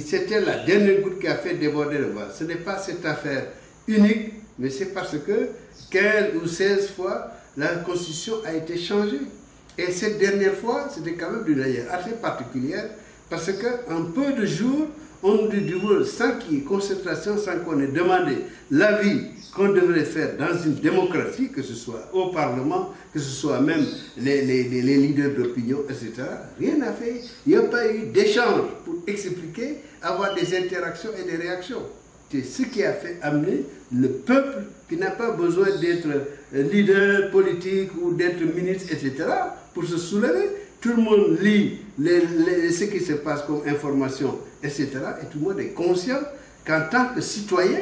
c'était la dernière goutte qui a fait déborder le vase. Ce n'est pas cette affaire unique, mais c'est parce que 15 ou 16 fois, la Constitution a été changée. Et cette dernière fois, c'était quand même d'une manière assez particulière, parce qu'en peu de jours, on nous dit, sans qu'il y ait concentration, sans qu'on ait demandé l'avis qu'on devrait faire dans une démocratie, que ce soit au Parlement, que ce soit même les leaders d'opinion, etc. Rien n'a fait. Il n'y a pas eu d'échange pour expliquer, avoir des interactions et des réactions. C'est ce qui a fait amener le peuple qui n'a pas besoin d'être leader politique ou d'être ministre, etc. pour se soulever. Tout le monde lit ce qui se passe comme information, etc. Et tout le monde est conscient qu'en tant que citoyen,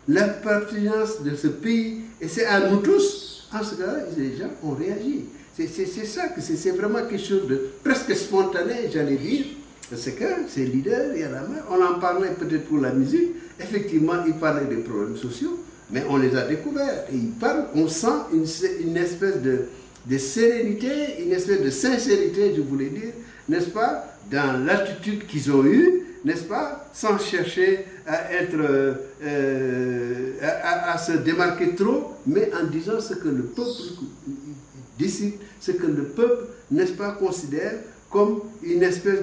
la pertinence de ce pays, et c'est à nous tous, en ce cas-là, les gens ont réagi. C'est ça, c'est vraiment quelque chose de presque spontané, j'allais dire. Parce que ces leaders, il y en a marre. On en parlait peut-être pour la musique. Effectivement, ils parlaient des problèmes sociaux, mais on les a découverts. Et ils parlent, on sent une espèce de sérénité, une espèce de sincérité, je voulais dire, n'est-ce pas, dans l'attitude qu'ils ont eue, n'est-ce pas, sans chercher à être, à se démarquer trop, mais en disant ce que le peuple décide, ce que le peuple, n'est-ce pas, considère comme une espèce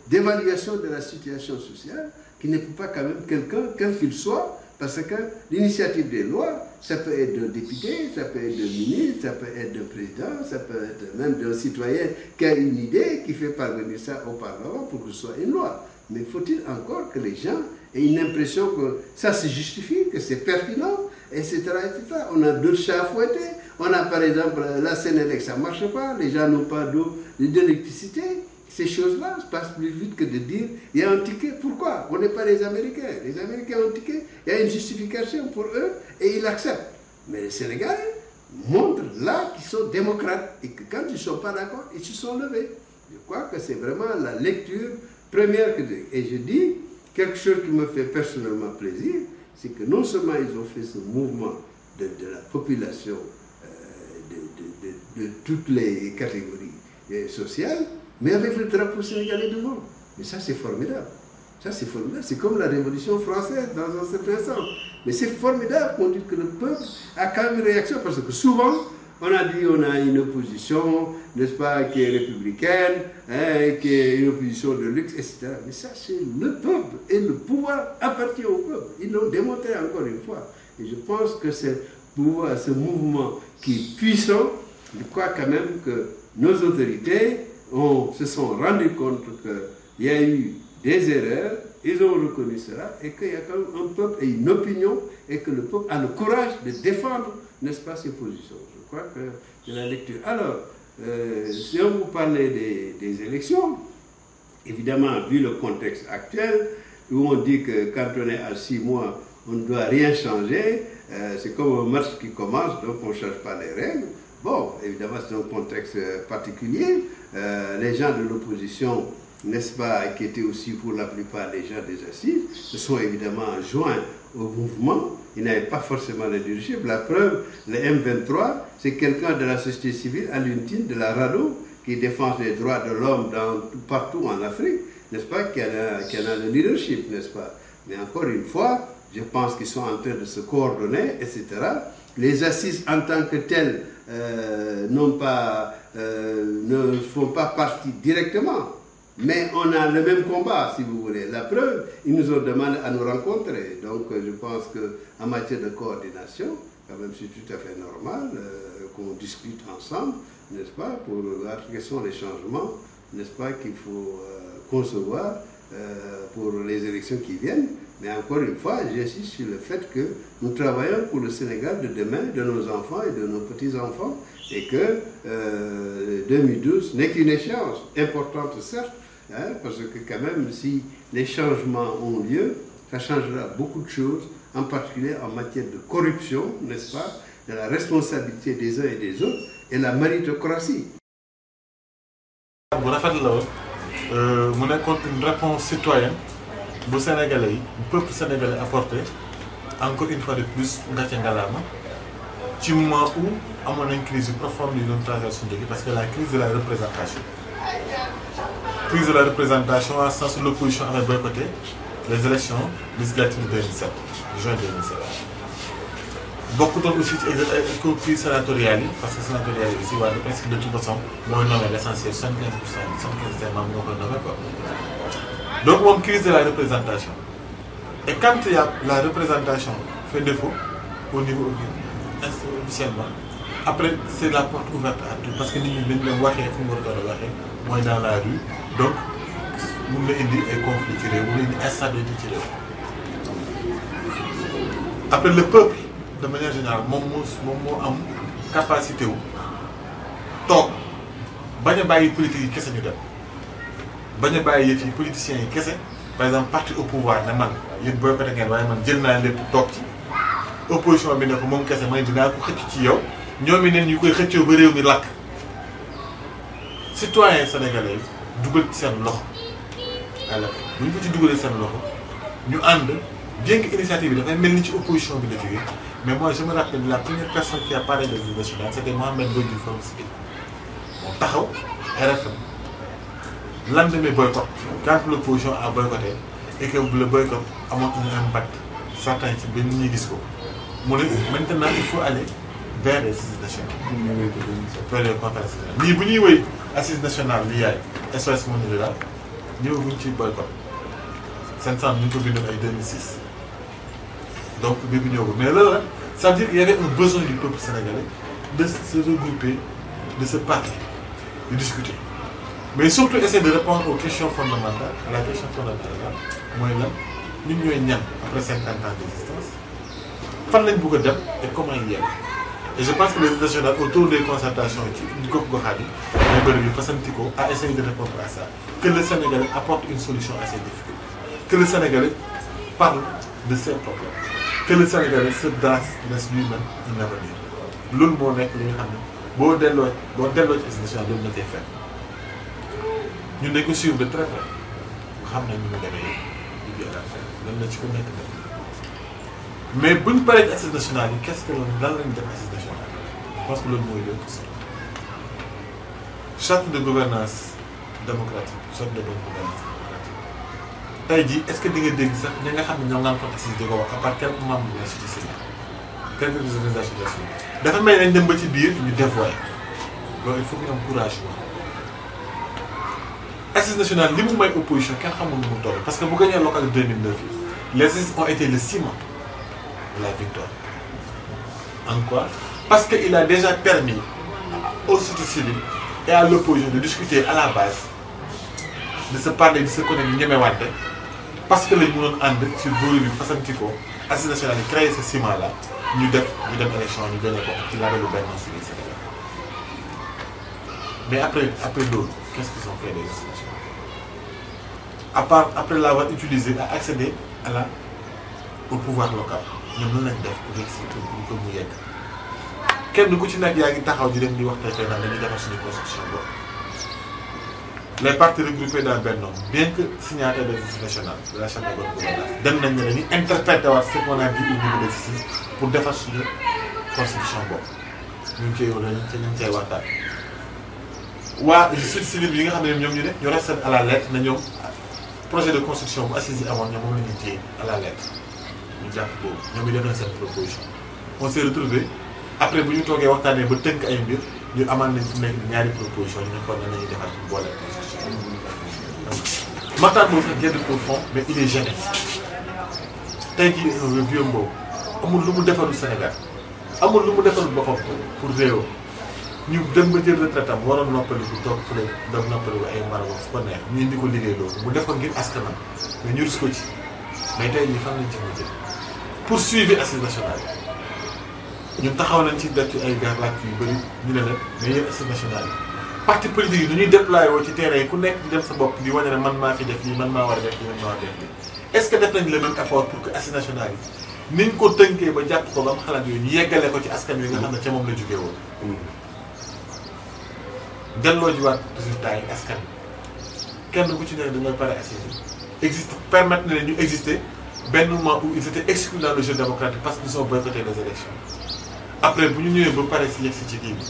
d'évaluation de la situation sociale, qui ne peut pas quand même quelqu'un, quel qu'il soit, parce que l'initiative des lois, ça peut être d'un député, ça peut être d'un ministre, ça peut être d'un président, ça peut être même d'un citoyen qui a une idée, qui fait parvenir ça au Parlement pour que ce soit une loi. Mais faut-il encore que les gens aient une impression que ça se justifie, que c'est pertinent, etc., etc. On a d'autres chats à fouetter. On a par exemple la Sénélec, ça ne marche pas, les gens n'ont pas d'eau, d'électricité. Ces choses-là se passent plus vite que de dire il y a un ticket. Pourquoi? On n'est pas les Américains. Les Américains ont un ticket, il y a une justification pour eux et ils l'acceptent. Mais les Sénégalais montrent là qu'ils sont démocrates et que quand ils ne sont pas d'accord, ils se sont levés. Je crois que c'est vraiment la lecture première que et je dis quelque chose qui me fait personnellement plaisir, c'est que non seulement ils ont fait ce mouvement de la population de toutes les catégories sociales, mais avec le drapeau sénégalais devant. Mais ça, c'est formidable. Ça, c'est formidable. C'est comme la Révolution française, dans un certain sens. Mais c'est formidable qu'on dise que le peuple a quand même une réaction, parce que souvent, on a dit on a une opposition, n'est-ce pas, qui est républicaine, hein, qui est une opposition de luxe, etc. Mais ça, c'est le peuple. Et le pouvoir appartient au peuple. Ils l'ont démontré encore une fois. Et je pense que ce mouvement qui est puissant, je crois quand même que nos autorités se sont rendus compte qu'il y a eu des erreurs, ils ont reconnu cela, et qu'il y a quand même un peuple et une opinion, et que le peuple a le courage de défendre, n'est-ce pas, ses positions. Je crois que c'est la lecture. Alors, si on vous parlait des élections, évidemment, vu le contexte actuel, où on dit que quand on est à 6 mois, on ne doit rien changer, c'est comme un match qui commence, donc on ne change pas les règles. Bon, évidemment, c'est un contexte particulier. Les gens de l'opposition, n'est-ce pas, qui étaient aussi pour la plupart des gens des assises, se sont évidemment joints au mouvement. Ils n'avaient pas forcément le leadership. La preuve, le M23, c'est quelqu'un de la société civile, Alioune Tine, de la RADDHO, qui défend les droits de l'homme partout en Afrique, n'est-ce pas, qui en a le leadership, n'est-ce pas. Mais encore une fois, je pense qu'ils sont en train de se coordonner, etc. Les assises en tant que telles ne font pas partie directement, mais on a le même combat, si vous voulez. La preuve, ils nous ont demandé à nous rencontrer. Donc je pense qu'en matière de coordination, quand même c'est tout à fait normal qu'on discute ensemble, n'est-ce pas, pour voir quels sont les changements, n'est-ce pas, qu'il faut concevoir pour les élections qui viennent. Mais encore une fois, j'insiste sur le fait que nous travaillons pour le Sénégal de demain, de nos enfants et de nos petits-enfants, et que 2012 n'est qu'une échéance importante, certes, hein, parce que quand même, si les changements ont lieu, ça changera beaucoup de choses, en particulier en matière de corruption, n'est-ce pas, de la responsabilité des uns et des autres, et la méritocratie. Mon une réponse citoyenne. Le Sénégalais, le peuple sénégalais apporté, encore une fois de plus, Ngatien Galama, au moment où on a une crise profonde de notre transaction, parce que la crise de la représentation. crise de la représentation en sens où l'opposition avait boycotté les élections législatives de 2007, juin 2007. Beaucoup d'autres aussi crise sénatoriale, parce que sénatoriale ici, ouais, presque de toute façon, moi, non, l'essentiel, 75%, 75% membres qu'on nommé quoi. Donc, mon crise de la représentation. Et quand il y a la représentation fait défaut au niveau officiellement, après c'est la porte ouverte à tout parce que nous avons moi dans la rue, donc nous avons des conflits tirés, nous avons des instabilités tirées. Après le peuple, de manière générale, mon capacité, top, bañ a politique qu'est-ce que nous bañ a les politiciens qu'est-ce par exemple parti au pouvoir ne man yéen boycotté ngeen waaye man jël naa lépp toog ci opposition bi ne ko moom kese man dinaa ko xëcc ci yow ñoom neen ñu koy xëccoo ba réew mi lakk citoyen sénégalais dugal ci seen loxo alors bu ñu ko ci dugalee seen loxo ñu ànd bien que initiative bi dafay mel ni ci opposition bi la jógee mais moi je me rappelle la première personne qui a parlé des idées nationales c'était Mohamed Mbodj du Forum Civil moo taxaw RFM lendemain boycott quand l'opposition a boycotté et que le boycott a montré un impact certain ci ba nit ñi gis ko mu ne maintenant il faut aller vers les assises nationales vers les conférences nationales lii bu ñuy wéy assises nationales li yaay SOS monde rural ñëwaguñ ci boycott seen sàmm ñu ngi ko bindoon ay 2006 donc bii bu ñëw mais loolu la ça veut dire qu'il y avait un besoin du peuple sénégalais de se regrouper de se parler de discuter mais surtout essayer de répondre aux questions fondamentales. La question fondamentale, moi, nous sommes ñan après 50 ans d'existence. Fan lañ bëgg a dem et comment y aller. Et je pense que les nationales autour des concertations du groupe Gohadi, a essayé de répondre à ça. Que le Sénégalais apporte une solution à ces difficultés. Que le Sénégalais parle de ses problèmes. Que le Sénégalais se laisse lui-même un avenir. Loolu moo nekk li nga xam ne boo delloo ci nationale loolu na koy fekk. Nous devons suivre de très près. Nous savons que nous devons faire. Mais si nous parlons d'assises nationales, qu'est-ce que nous avons fait d'assises nationales? Je pense que le mot est tout ça. Charte de gouvernance démocratique, charte de bonne gouvernance démocratique. Est-ce que vous avez dit ça? Nous avons fait assise de gouvernance à part quelques membres de la société civile, quelques organisations de la société. D'ailleurs, nous avons fait des choses, nous dévoyons. Donc il faut que nous ayons courage. Assises nationales, les mouvements d'opposition, parce que pour gagner le local de 2009, les assises ont été le ciment de la victoire. En quoi? Parce qu'il a déjà permis aux sociétés civiles et à l'opposition de discuter à la base, de se parler, de se connaître, parce que les gens ont sur le façon Tico, Assises nationales ont créé ce ciment-là, nous avons une élection, nous avons qu'il avait le gouvernement civil. Mais après l'autre, qu'est-ce qu'ils ont fait les assises nationales? À part après l'avoir utilisé à accéder au pouvoir local, nous avons fait pour réussir pour que nous y ayons. Quel de coups n'a pas taxaw di dem di wax tay dans dañuy defar suñu constitution boobu. Les partis regroupés dans Benno, bien que signataires des assises nationales de la Charte de bonne gouvernance, dem nañ ne dañuy interpréter ce qu'on a dit au niveau des assises pour defar suñu constitution boobu. ñu ngi cay waxtaan. waa société civile yi nga xam ne ñoom ñu resté à la lettre na ñoom projet de construction bu assise yi amoon ñoom moom la ñuy téye à la lettre ñu jàpp boobu ñoom ñu defoon seen proposition. On s'est retrouvé après bu ñu toogee waxtaanee ba tënk ay mbir ñu amaan nañ fu nekk ñaari proposition ñu xool na nañuy defar pour boole constitution. donc Makhtar Mbow sax génn pour fond mais il est gêné tey jii vieux Mbow amul lu mu defarul Sénégal amul lu mu defarul boppam pour réew. ñu dem ba jël retraite am waroon noppaliku toog fële dem noppaliku ay Maroc fu ko neex ñu indi ko liggéey loolu mu def ko ngir askanam mais ñu rus ko ci mais tey jii fan lañ ci mujjee poursuivi assises nationales ñun taxaw nañ ci def ci ay garlaak yu bëri ñu ne leen mais yéen assises nationales yi parti politique yi nu ñuy déployé woo ci terrain yi ku nekk di dem sa bopp di wane ne man maa fi def lii man maa war a def lii man maa war a def lii est-ce que def nañ le même effort pour que assises nationales yi niñ ko tënkee ba jàpp ko ba am xalaat yooyu ñu yeggale ko ci askan wi nga xam ne ca moom la jógee woon. delloo jiwaat résultat yi askan kenn ku ci nekk dañoo pare assises existe permettre na leen ñu exister benn moment où ils étaient exclus dans le jeu démocratique parce qu'ils ont boycotté les élections après bu ñu ñëwee ba pare si yegg si ci kii bi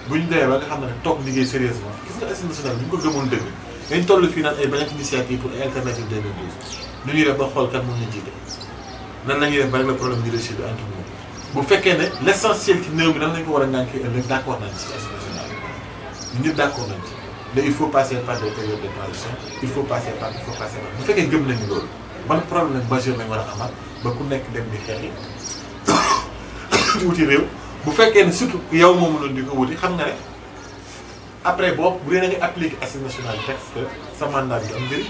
bu ñu demee ba nga xam ne toog liggéey sérieusement gis nga assises nationales bu ñu ko gëmoon dëgg dañ toll fii naan ay beneen initiative pour ay alternative 2012 nu ñuy def ba xool kan mën na jiite nan la ñuy def ba rek le problème leadership bi entre nous bu fekkee ne l' essentiel ci néew bi nan lañ ko war a ñànkee ëllëg d' accord nañ ci Assemblée nationale ñun ñëpp d' accord nañ ci mais il faut passer par des périodes de transition il faut passer par bu fekkee gëm nañu loolu ban problème majeur lañ war a amaat ba ku nekk dem di xeex yi wuti réew bu fekkee ne surtout yow moo mënoon di ko wuti xam nga ne après boobu bu dee da nga appliqué Assemblée nationale texte que sa mandat bi am njëriñ.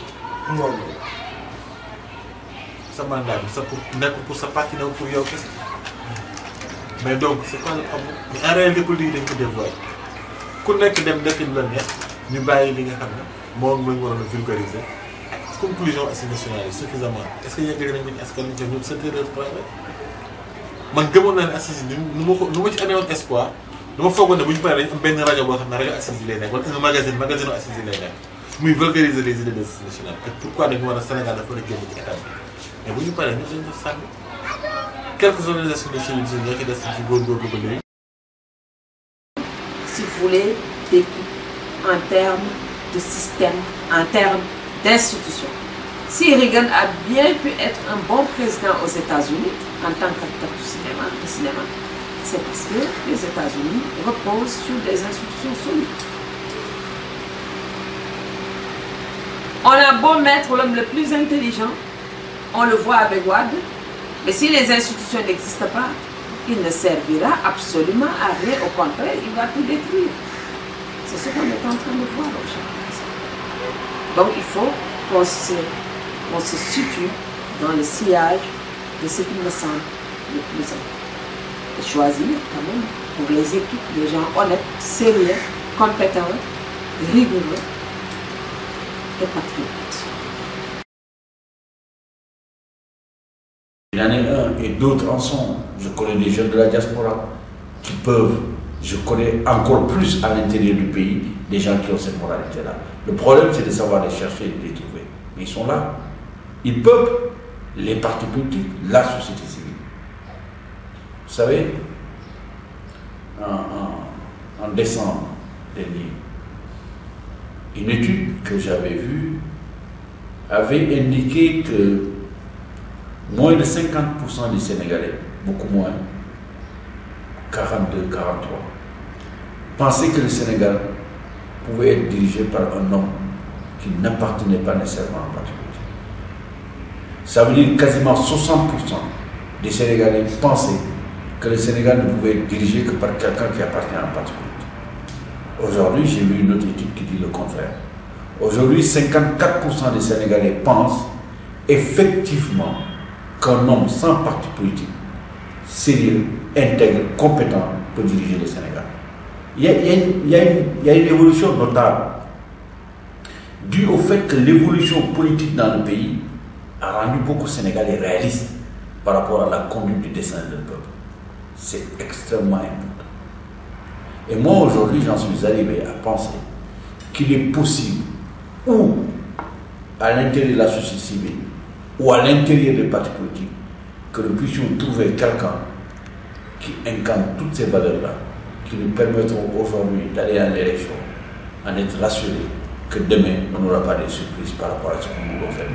sa mandat bi sa pour nekkul pour sa parti nekkul pour yow kese mais donc c' est quoi le problème mais en réalité politique dañ ko dévoilé ku nekk dem defi lu la neex ñu bàyyi li nga xam ne moom lañ waroon a vulgariser conclusion Assemblée nationale yi suffisamment est ce que yegg nañ ko askan wi ñoom seen terreur travail man gëmoon naa ne assises yi nu ma ci amee woon espoir dama foogoon ne bu ñu paree dañu am benn rajo boo xam ne rajo assises yi lay nekk wala un magazine assises yi lay nekk muy vulgariser les idées de l'Assemblée nationale ak pourquoi dañu war a Sénégal dafa war a génn ci état bi mais bu ñu paree ñu dañu def sànni quelques organisations de chez ñoo ci des ci góorgóorlu ba léegi. Si vous voulez, en termes de système, en termes d'institutions. Si Reagan a bien pu être un bon président aux États-Unis en tant qu'acteur du cinéma, c'est parce que les États-Unis reposent sur des institutions solides. On a beau mettre l'homme le plus intelligent, on le voit avec Wade, mais si les institutions n'existent pas, il ne servira absolument à rien, au contraire, il va tout détruire. C'est ce qu'on est en train de voir aujourd'hui. Donc il faut qu'on se situe dans le sillage de ce qui me semble le plus important. Et choisir quand même pour les équipes des gens honnêtes, sérieux, compétents, rigoureux et patriotes. Il y en a un et d'autres en sont. Je connais des jeunes de la diaspora qui peuvent, je connais encore plus à l'intérieur du pays des gens qui ont cette moralité-là. Le problème, c'est de savoir les chercher et de les trouver. Mais ils sont là. Ils peuvent, les partis politiques, la société civile. Vous savez, en décembre dernier, une étude que j'avais vue avait indiqué que moins de 50% des Sénégalais, beaucoup moins, 42, 43, pensaient que le Sénégal pouvait être dirigé par un homme qui n'appartenait pas nécessairement à un parti politique. Ça veut dire quasiment 60% des Sénégalais pensaient que le Sénégal ne pouvait être dirigé que par quelqu'un qui appartient à un parti politique. Aujourd'hui, j'ai lu une autre étude qui dit le contraire. Aujourd'hui, 54% des Sénégalais pensent effectivement qu'un homme sans parti politique, sérieux, intègre, compétent, peut diriger le Sénégal. Il y a une évolution notable due au fait que l'évolution politique dans le pays a rendu beaucoup de Sénégalais réalistes par rapport à la conduite du destin de peuple. C'est extrêmement important. Et moi, aujourd'hui, j'en suis arrivé à penser qu'il est possible, ou à l'intérieur de la société civile, ou à l'intérieur des partis politiques, que nous puissions trouver quelqu'un qui incarne toutes ces valeurs-là, qui nous permettront aujourd'hui d'aller à l'élection, en être rassurés que demain, on n'aura pas de surprises par rapport à ce que nous voulons faire.